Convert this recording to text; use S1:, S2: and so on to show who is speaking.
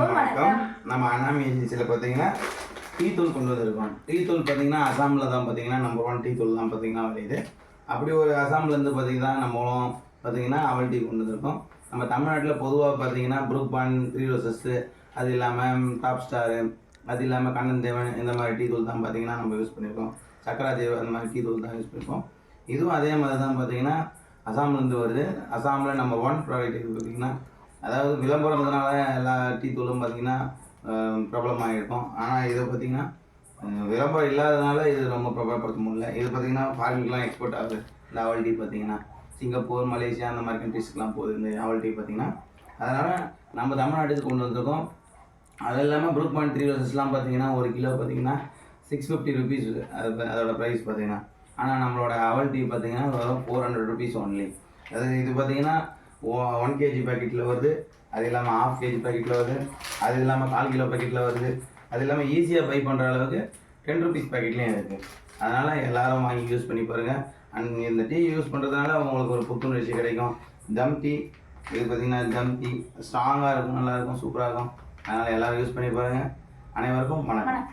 S1: வணக்கம். நம்ம அண்ணாமி ஏஜென்சியில் பார்த்தீங்கன்னா டீ தூள் கொண்டு வந்திருக்கோம். டீ தூள் பார்த்தீங்கன்னா அசாமில் தான் பார்த்தீங்கன்னா நம்பர் 1 டீ தூள் தான் பார்த்தீங்கன்னா விளையுது. அப்படி ஒரு அசாம்லேருந்து பார்த்தீங்கன்னா நம்மளும் பார்த்தீங்கன்னா அவல் டீ கொண்டு வந்திருக்கோம். நம்ம தமிழ்நாட்டில் பொதுவாக பார்த்தீங்கன்னா ப்ரூக் பாண்ட், 3 ரோசஸ், அது இல்லாமல் டாப் ஸ்டாரு, அது இல்லாமல் கண்ணன் தேவன், இந்த மாதிரி டீ தூள் தான் பார்த்தீங்கன்னா நம்ம யூஸ் பண்ணியிருக்கோம். சக்கரா தேவ் அந்த மாதிரி டீ தூள் தான் யூஸ் பண்ணியிருக்கோம். இதுவும் அதே மாதிரி தான் பார்த்தீங்கன்னா அசாம்லேருந்து வருது. அசாமில் நம்பர் 1 ப்ராடக்ட் இது பார்த்தீங்கன்னா, அதாவது விளம்பரம்னால எல்லா டீ தூளும் பார்த்திங்கன்னா பிரபலமாகிருக்கும். ஆனால் இதை பார்த்திங்கன்னா விளம்பரம் இல்லாததுனால இது ரொம்ப பிரபலப்படுத்த முடியல. இது பார்த்திங்கன்னா ஃபாரின்லாம் எக்ஸ்போர்ட் ஆகுது. இந்த அவல் டீ பார்த்திங்கன்னா சிங்கப்பூர், மலேசியா அந்த மாதிரி கண்ட்ரிஸ்க்குலாம் போகுது இந்த அவல் டீ பார்த்திங்கன்னா. அதனால் நம்ம தமிழ்நாட்டுக்கு கொண்டு வந்திருக்கோம். அது இல்லாமல் ப்ரூக் பாண்ட் 3 ரோசஸ்லாம் பார்த்திங்கன்னா ஒரு கிலோ பார்த்திங்கன்னா 650 ருபீஸ் அதோட ப்ரைஸ் பார்த்திங்கன்னா. ஆனால் நம்மளோட அவல் டீ பார்த்திங்கன்னா வெறும் 400 ருபீஸ் ஒன்லி. அது இது பார்த்திங்கன்னா 1 kg பேக்கெட்டில் வருது, அது இல்லாமல் 1/2 kg பேக்கெட்டில் வருது, அது இல்லாமல் 1/4 கிலோ பேக்கெட்டில் வருது, அது இல்லாமல் ஈஸியாக பை பண்ணுற அளவுக்கு 10 ருபீஸ் பேக்கெட்லேயும் இருக்குது. அதனால் எல்லோரும் வாங்கி யூஸ் பண்ணி பாருங்கள். அண்ட் இந்த டீ யூஸ் பண்ணுறதுனால உங்களுக்கு ஒரு புத்துணர்ச்சி கிடைக்கும். தம் டீ இது பார்த்திங்கன்னா தம் டீ ஸ்ட்ராங்காக இருக்கும், நல்லாயிருக்கும், சூப்பராக இருக்கும். அதனால் எல்லோரும் யூஸ் பண்ணி பாருங்கள். அனைவருக்கும் வணக்கம்.